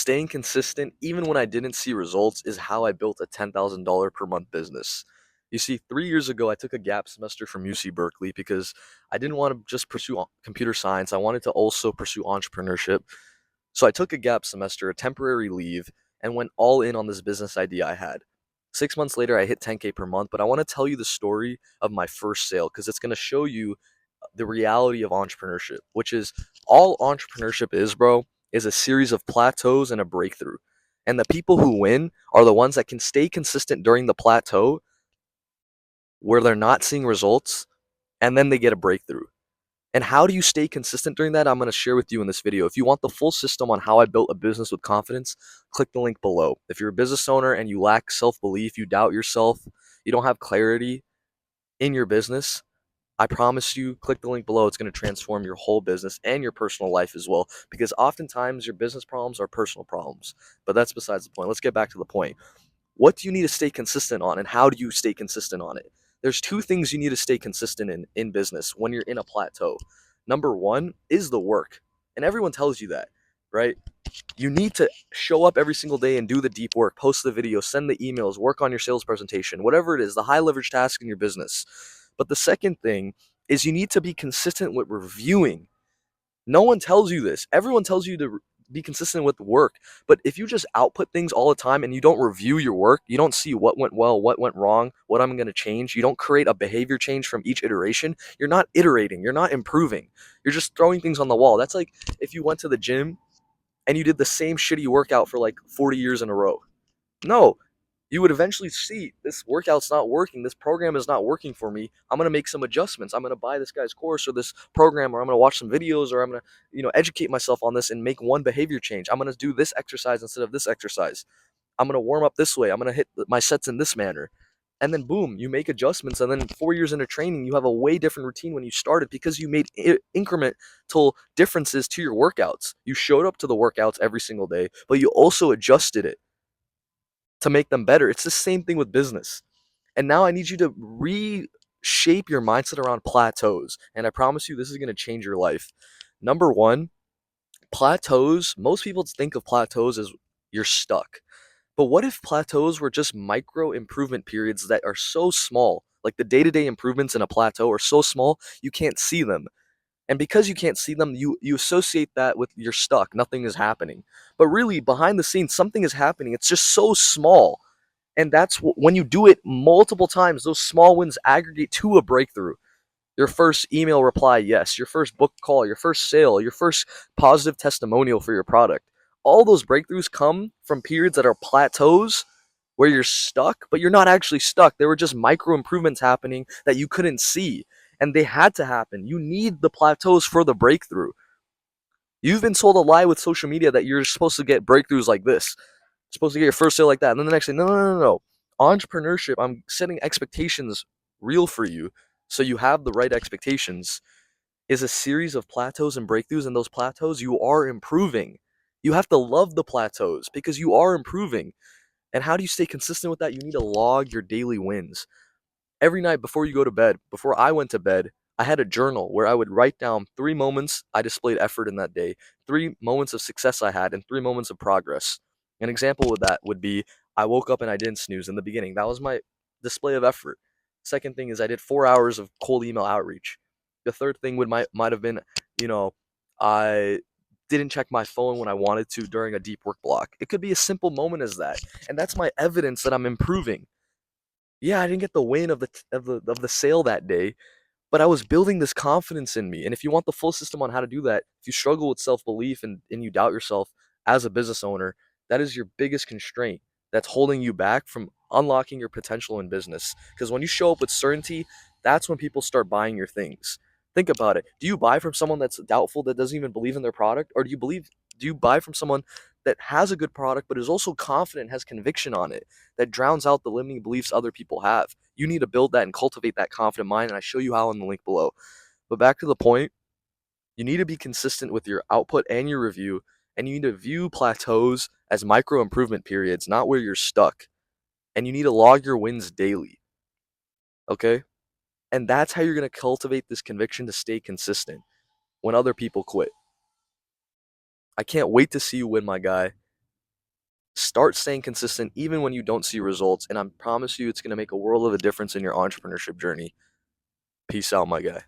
Staying consistent, even when I didn't see results, is how I built a $10,000 per month business. You see, 3 years ago, I took a gap semester from UC Berkeley because I didn't want to just pursue computer science. I wanted to also pursue entrepreneurship. So I took a gap semester, a temporary leave, and went all in on this business idea I had. 6 months later, I hit 10K per month, but I want to tell you the story of my first sale because it's going to show you the reality of entrepreneurship, which is all entrepreneurship is, bro, is a series of plateaus and a breakthrough. And the people who win are the ones that can stay consistent during the plateau where they're not seeing results and then they get a breakthrough. And how do you stay consistent during that? I'm going to share with you in this video. If you want the full system on how I built a business with confidence, click the link below. If you're a business owner and you lack self-belief, you doubt yourself, you don't have clarity in your business, I promise you, click the link below. It's going to transform your whole business and your personal life as well. Because oftentimes your business problems are personal problems. But that's besides the point. Let's get back to the point. What do you need to stay consistent on, and how do you stay consistent on it? There's two things you need to stay consistent in business when you're in a plateau. Number one is the work. And everyone tells you that, right? You need to show up every single day and do the deep work, post the video, send the emails, work on your sales presentation, whatever it is, the high leverage task in your business. But the second thing is you need to be consistent with reviewing. No one tells you this. Everyone tells you to be consistent with work. But if you just output things all the time and you don't review your work, you don't see what went well, what went wrong, what I'm going to change, you don't create a behavior change from each iteration, you're not iterating, you're not improving. You're just throwing things on the wall. That's like if you went to the gym and you did the same shitty workout for like 40 years in a row. No, you would eventually see this workout's not working. This program is not working for me. I'm going to make some adjustments. I'm going to buy this guy's course or this program, or I'm going to watch some videos, or I'm going to, educate myself on this and make one behavior change. I'm going to do this exercise instead of this exercise. I'm going to warm up this way. I'm going to hit my sets in this manner. And then boom, you make adjustments. And then 4 years into training, you have a way different routine when you started because you made incremental differences to your workouts. You showed up to the workouts every single day, but you also adjusted it to make them better. It's the same thing with business. And now I need you to reshape your mindset around plateaus. And I promise you, this is going to change your life. Number one, plateaus. Most people think of plateaus as you're stuck. But what if plateaus were just micro improvement periods that are so small? Like the day to day improvements in a plateau are so small, you can't see them. And because you can't see them, you associate that with you're stuck, nothing is happening. But really, behind the scenes, something is happening. It's just so small. And that's when you do it multiple times, those small wins aggregate to a breakthrough. Your first email reply, yes. Your first book call, your first sale, your first positive testimonial for your product. All those breakthroughs come from periods that are plateaus where you're stuck, but you're not actually stuck. There were just micro improvements happening that you couldn't see, and they had to happen. You need the plateaus for the breakthrough. You've been sold a lie with social media that you're supposed to get breakthroughs like this, supposed to get your first sale like that, and then the next thing, no, no, no, no, no. Entrepreneurship, I'm setting expectations real for you, so you have the right expectations. Is a series of plateaus and breakthroughs, and those plateaus you are improving. You have to love the plateaus because you are improving. And how do you stay consistent with that? You need to log your daily wins. Every night before you go to bed, before I went to bed, I had a journal where I would write down 3 moments I displayed effort in that day, 3 moments of success I had, and 3 moments of progress. An example of that would be I woke up and I didn't snooze in the beginning. That was my display of effort. Second thing is I did 4 hours of cold email outreach. The third thing might have been, you know, I didn't check my phone when I wanted to during a deep work block. It could be a simple moment as that, and that's my evidence that I'm improving. Yeah, I didn't get the win of the sale that day, but I was building this confidence in me. And if you want the full system on how to do that, if you struggle with self-belief and you doubt yourself as a business owner, that is your biggest constraint that's holding you back from unlocking your potential in business. Because when you show up with certainty, that's when people start buying your things. Think about it. Do you buy from someone that's doubtful, that doesn't even believe in their product? Or do you buy from someone that has a good product but is also confident, has conviction on it, that drowns out the limiting beliefs other people have? You need to build that and cultivate that confident mind, and I show you how in the link below. But back to the point, you need to be consistent with your output and your review, and you need to view plateaus as micro improvement periods, not where you're stuck. And you need to log your wins daily, okay? And that's how you're going to cultivate this conviction to stay consistent when other people quit. I can't wait to see you win, my guy. Start staying consistent even when you don't see results, and I promise you it's going to make a world of a difference in your entrepreneurship journey. Peace out, my guy.